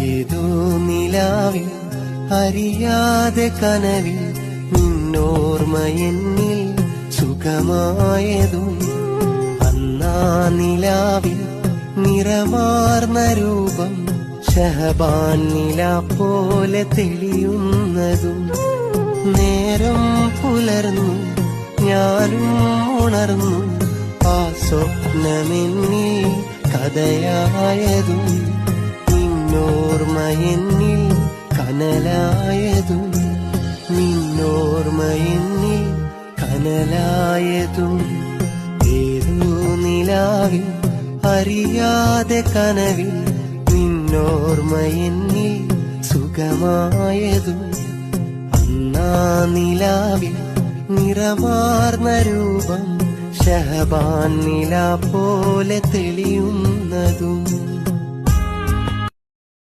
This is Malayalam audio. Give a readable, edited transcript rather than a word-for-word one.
ഏതോ നിലാവിൽ അറിയാതെ കനവിൽ നിന്നോർമ്മ എന്നിൽ സുഖമായതും അന്നാ നിലാവിൽ നിറമാർന്ന രൂപം ഷഹബാൻ നില പോലെ തെളിയുന്നതും നേരം പുലർന്നു ഞാനും ഉണർന്നു ആ സ്വപ്നമെന്നിൽ കഥയായതും നിന്നോർമ്മ എന്നിൽ കനലായതും നിന്നോർമ്മ എന്നിൽ കനലായതും ഏതോ നിലാവിൽ അറിയാതെ കനവിൽ നിന്നോർമ്മ എന്നിൽ സുഖമായതും അന്നാ നിലാവിൽ നിറമാർന്ന രൂപം ഷഹബാൻ നില പോലെ തെളിയുന്നതും